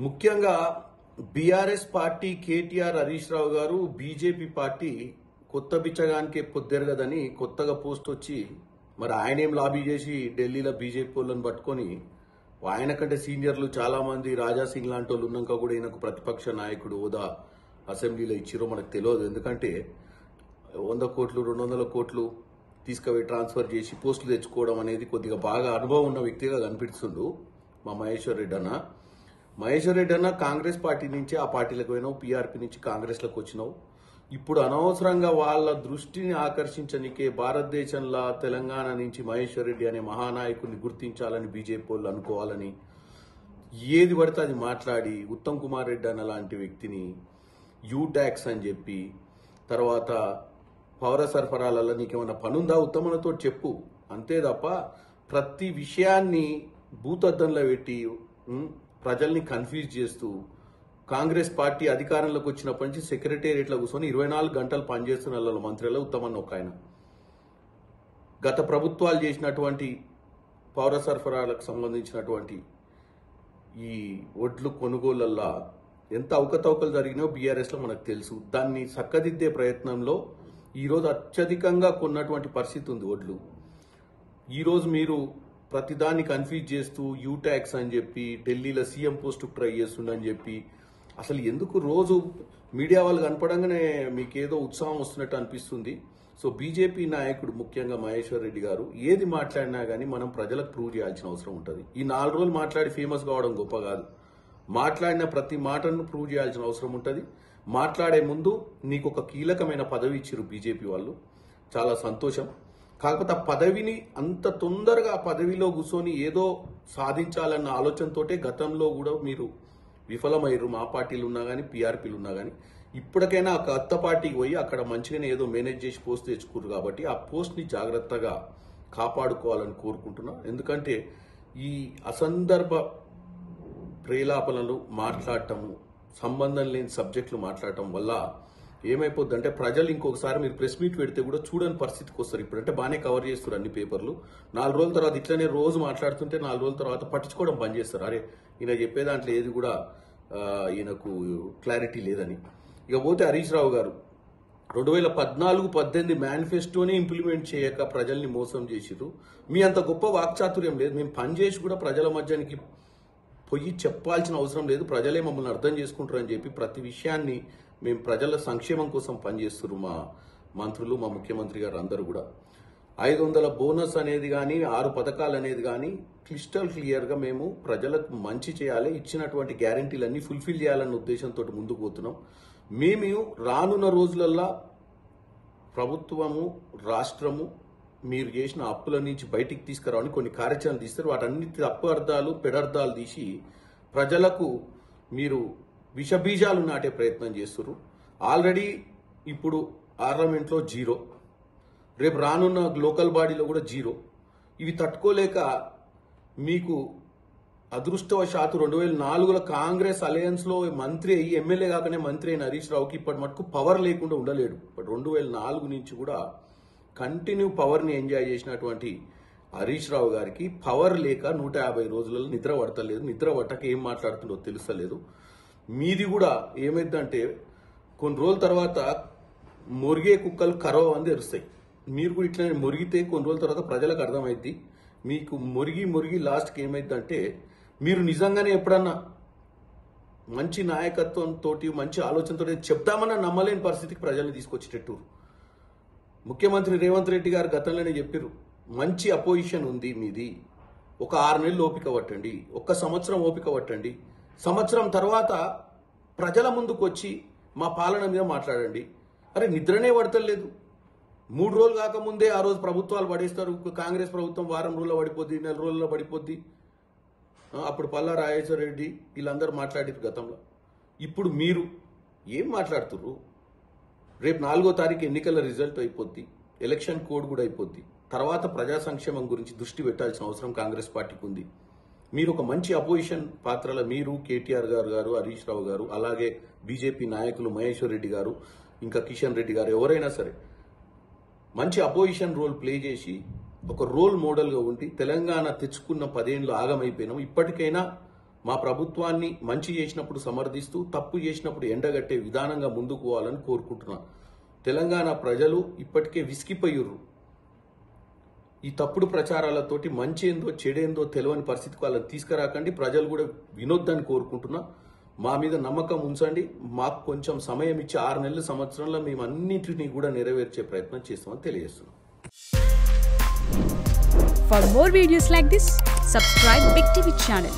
ముఖ్యంగా BRS party KTR Harish Rao గారు BJP party కొత్త బిచ్చగానికే పొద్దెరగదని కొత్తగా పోస్ట్ వచ్చి మరి ఆయన ఏం లాబీ చేసి ఢిల్లీలో బీజేపీ వాళ్ళని పట్టుకొని ఆయన కంటే సీనియర్లు చాలా మంది రాజాసింగ్ లాంటి వాళ్ళు ఉన్నాక కూడా ఈయనకు ప్రతిపక్ష నాయకుడు హోదా అసెంబ్లీలో ఇచ్చిరో మనకు తెలియదు. ఎందుకంటే 100 కోట్లు 200 కోట్లు తీసుకుపోయి ట్రాన్స్ఫర్ చేసి పోస్టులు తెచ్చుకోవడం అనేది కొద్దిగా బాగా అనుభవం ఉన్న వ్యక్తిగా కనిపిస్తుండు మా మహేశ్వర్ రెడ్డి అన్న. మహేశ్వర్ రెడ్డి అన్న కాంగ్రెస్ పార్టీ నుంచి ఆ పార్టీలకు పోయినావు, పీఆర్పీ నుంచి కాంగ్రెస్లోకి వచ్చినావు. ఇప్పుడు అనవసరంగా వాళ్ళ దృష్టిని ఆకర్షించనికే భారతదేశంలో తెలంగాణ నుంచి మహేశ్వర్ రెడ్డి అనే మహానాయకుడిని గుర్తించాలని బీజేపీ వాళ్ళు అనుకోవాలని ఏది పడితే అది మాట్లాడి ఉత్తమ్ కుమార్ రెడ్డి అన్న లాంటి వ్యక్తిని యూ ట్యాక్స్ అని చెప్పి, తర్వాత పౌర సరఫరాలలో నీకేమన్నా పనుందా ఉత్తమనతో చెప్పు, అంతే తప్ప ప్రతి విషయాన్ని భూతద్దంలో పెట్టి ప్రజల్ని కన్ఫ్యూజ్ చేస్తూ కాంగ్రెస్ పార్టీ అధికారంలోకి వచ్చినప్పటి నుంచి సెక్రటేరియట్లో కూర్చొని 24 గంటలు పనిచేస్తున్న మంత్రులలో ఉత్తమన్న ఒక ఆయన. గత ప్రభుత్వాలు చేసినటువంటి పౌర సరఫరాలకు సంబంధించినటువంటి ఈ ఒడ్లు కొనుగోళ్లల్లో ఎంత అవకతవకలు జరిగినాయో బీఆర్ఎస్లో మనకు తెలుసు. దాన్ని చక్కదిద్దే ప్రయత్నంలో ఈరోజు అత్యధికంగా కొన్నటువంటి పరిస్థితి ఉంది ఒడ్లు. ఈరోజు మీరు ప్రతిదాన్ని కన్ఫ్యూజ్ చేస్తూ యూ ట్యాక్స్ అని చెప్పి ఢిల్లీలో సీఎం పోస్టుకు ట్రై చేస్తుండని చెప్పి అసలు ఎందుకు రోజు మీడియా వాళ్ళు కనపడంగానే మీకేదో ఉత్సాహం వస్తున్నట్టు అనిపిస్తుంది. సో బీజేపీ నాయకుడు ముఖ్యంగా మహేశ్వర్ రెడ్డి గారు ఏది మాట్లాడినా కానీ మనం ప్రజలకు ప్రూవ్ చేయాల్సిన అవసరం ఉంటుంది. ఈ 4 రోజులు మాట్లాడి ఫేమస్ కావడం గొప్ప కాదు. మాట్లాడిన ప్రతి మాటను ప్రూవ్ చేయాల్సిన అవసరం ఉంటుంది. మాట్లాడే ముందు నీకు ఒక కీలకమైన పదవి ఇచ్చారు బీజేపీ వాళ్ళు, చాలా సంతోషం. కాకపోతే ఆ పదవిని అంత తొందరగా ఆ పదవిలో కూర్చొని ఏదో సాధించాలన్న ఆలోచనతోటే గతంలో కూడా మీరు విఫలమయ్యారు. మా పార్టీలు ఉన్నా కానీ పీఆర్పీలు ఉన్నా కానీ ఇప్పటికైనా ఆ కొత్త పార్టీకి పోయి అక్కడ మంచిగానే ఏదో మేనేజ్ చేసి పోస్ట్ తెచ్చుకోరు కాబట్టి ఆ పోస్ట్ని జాగ్రత్తగా కాపాడుకోవాలని కోరుకుంటున్నా. ఎందుకంటే ఈ అసందర్భ ప్రేలాపనలు మాట్లాడటము, సంబంధం లేని సబ్జెక్టులు మాట్లాడటం వల్ల ఏమైపోద్దంటే ప్రజలు ఇంకొకసారి మీరు ప్రెస్ మీట్ పెడితే కూడా చూడని పరిస్థితికి వస్తారు. ఇప్పుడంటే బాగానే కవర్ చేస్తారు అన్ని పేపర్లు. 4 రోజుల తర్వాత ఇట్లనే రోజు మాట్లాడుతుంటే 4 రోజుల తర్వాత పట్టించుకోవడం బంద్ చేస్తారు. అరే ఈయన చెప్పే దాంట్లో ఏది కూడా ఈయనకు క్లారిటీ లేదని. ఇక పోతే హరీష్ రావు గారు 2014-18 మేనిఫెస్టోనే ఇంప్లిమెంట్ చేయక ప్రజల్ని మోసం చేసిరు. మీ అంత గొప్ప వాక్చాతుర్యం లేదు. మేము పనిచేసి కూడా ప్రజల మధ్యానికి పోయి చెప్పాల్సిన అవసరం లేదు, ప్రజలే మమ్మల్ని అర్థం చేసుకుంటారని చెప్పి ప్రతి విషయాన్ని మేము ప్రజల సంక్షేమం కోసం పనిచేస్తున్నారు మా మంత్రులు, మా ముఖ్యమంత్రి గారు అందరూ కూడా. 500 బోనస్ అనేది కానీ 6 పథకాలు అనేది కానీ క్లిస్టల్ క్లియర్గా మేము ప్రజలకు మంచి చేయాలి, ఇచ్చినటువంటి గ్యారంటీలన్నీ ఫుల్ఫిల్ చేయాలన్న ఉద్దేశంతో ముందుకు పోతున్నాం. మేము రానున్న రోజులల్లో ప్రభుత్వము రాష్ట్రము మీరు చేసిన అప్పుల నుంచి బయటికి తీసుకురావని కొన్ని కార్యాచరణ తీస్తారు. వాటన్నిటి తప్పు అర్థాలు పెడర్థాలు తీసి ప్రజలకు మీరు విషబీజాలు నాటే ప్రయత్నం చేస్తున్నారు. ఆల్రెడీ ఇప్పుడు పార్లమెంట్లో 0, రేపు రానున్న లోకల్ బాడీలో కూడా 0. ఇవి తట్టుకోలేక మీకు అదృష్టవశాత్తు 2004లో కాంగ్రెస్ అలయన్స్లో మంత్రి అయ్యి ఎమ్మెల్యే కాకనే మంత్రి అయిన హరీష్ రావుకి ఇప్పటి మటుకు పవర్ లేకుండా ఉండలేడు. బట్ 2004 నుంచి కూడా కంటిన్యూ పవర్ని ఎంజాయ్ చేసినటువంటి హరీష్ రావు గారికి పవర్ లేక 150 రోజులలో నిద్ర పడతలేదు. నిద్ర పట్టక ఏం మాట్లాడుతుండో తెలుస్తలేదు. మీది కూడా ఏమైందంటే కొన్ని రోజుల తర్వాత మొరిగే కుక్కలు కరవ అని తెరుస్తాయి. మీరు కూడా ఇట్లా మొరిగితే కొన్ని రోజుల తర్వాత ప్రజలకు అర్థమైద్ది. మీకు మొరిగి లాస్ట్కి ఏమైందంటే మీరు నిజంగానే ఎప్పుడన్నా మంచి నాయకత్వంతో మంచి ఆలోచనతో చెప్తామన్నా నమ్మలేని పరిస్థితికి ప్రజల్ని తీసుకొచ్చేటట్టు ముఖ్యమంత్రి రేవంత్ రెడ్డి గారు గతంలోనే చెప్పారు, మంచి అపోజిషన్ ఉంది మీది, ఒక 6 నెలలు ఓపిక పట్టండి, 1 సంవత్సరం ఓపిక పట్టండి, సంవత్సరం తర్వాత ప్రజల ముందుకు వచ్చి మా పాలన మీద మాట్లాడండి. అరే నిద్రనే పడతలేదు. 3 రోజులు కాకముందే ఆ రోజు ప్రభుత్వాలు పడేస్తారు. కాంగ్రెస్ ప్రభుత్వం వారం రోజుల్లో పడిపోద్ది, 4 రోజుల్లో పడిపోద్ది. అప్పుడు పల్లా రాజేశ్వర రెడ్డి వీళ్ళందరూ మాట్లాడారు గతంలో. ఇప్పుడు మీరు ఏం మాట్లాడుతుర్రు? రేపు 4వ తారీఖు ఎన్నికల రిజల్ట్ అయిపోద్ది, ఎలక్షన్ కోడ్ కూడా అయిపోద్ది. తర్వాత ప్రజా సంక్షేమం గురించి దృష్టి పెట్టాల్సిన అవసరం కాంగ్రెస్ పార్టీకి ఉంది. మీరు ఒక మంచి అపోజిషన్ పాత్రలో మీరు కేటీఆర్ గారు హరీష్ రావు గారు, అలాగే బీజేపీ నాయకులు మహేశ్వర్ రెడ్డి గారు, ఇంకా కిషన్ రెడ్డి గారు, ఎవరైనా సరే మంచి అపోజిషన్ రోల్ ప్లే చేసి ఒక రోల్ మోడల్గా ఉండి తెలంగాణ తెచ్చుకున్న 10 ఏళ్ళు ఆగమైపోయినాం. ఇప్పటికైనా మా ప్రభుత్వాన్ని మంచి చేసినప్పుడు సమర్థిస్తూ తప్పు చేసినప్పుడు ఎండగట్టే విధానంగా ముందుకు పోవాలని కోరుకుంటున్నాను. తెలంగాణ ప్రజలు ఇప్పటికే విసిగిపోయుర్రు. ఈ తప్పుడు ప్రచారాలతోటి మంచి ఏందో చెడేందో తెలియని పరిస్థితికి వాళ్ళని తీసుకురాకండి. ప్రజలు కూడా వినొద్దని కోరుకుంటున్నా. మా మీద నమ్మకం ఉంచండి. మాకు కొంచెం సమయం ఇచ్చి 6 నెలల సంవత్సరంలో మేము అన్నింటినీ కూడా నెరవేర్చే ప్రయత్నం చేస్తామని తెలియజేస్తున్నాం. For more videos like this, subscribe Big TV channel.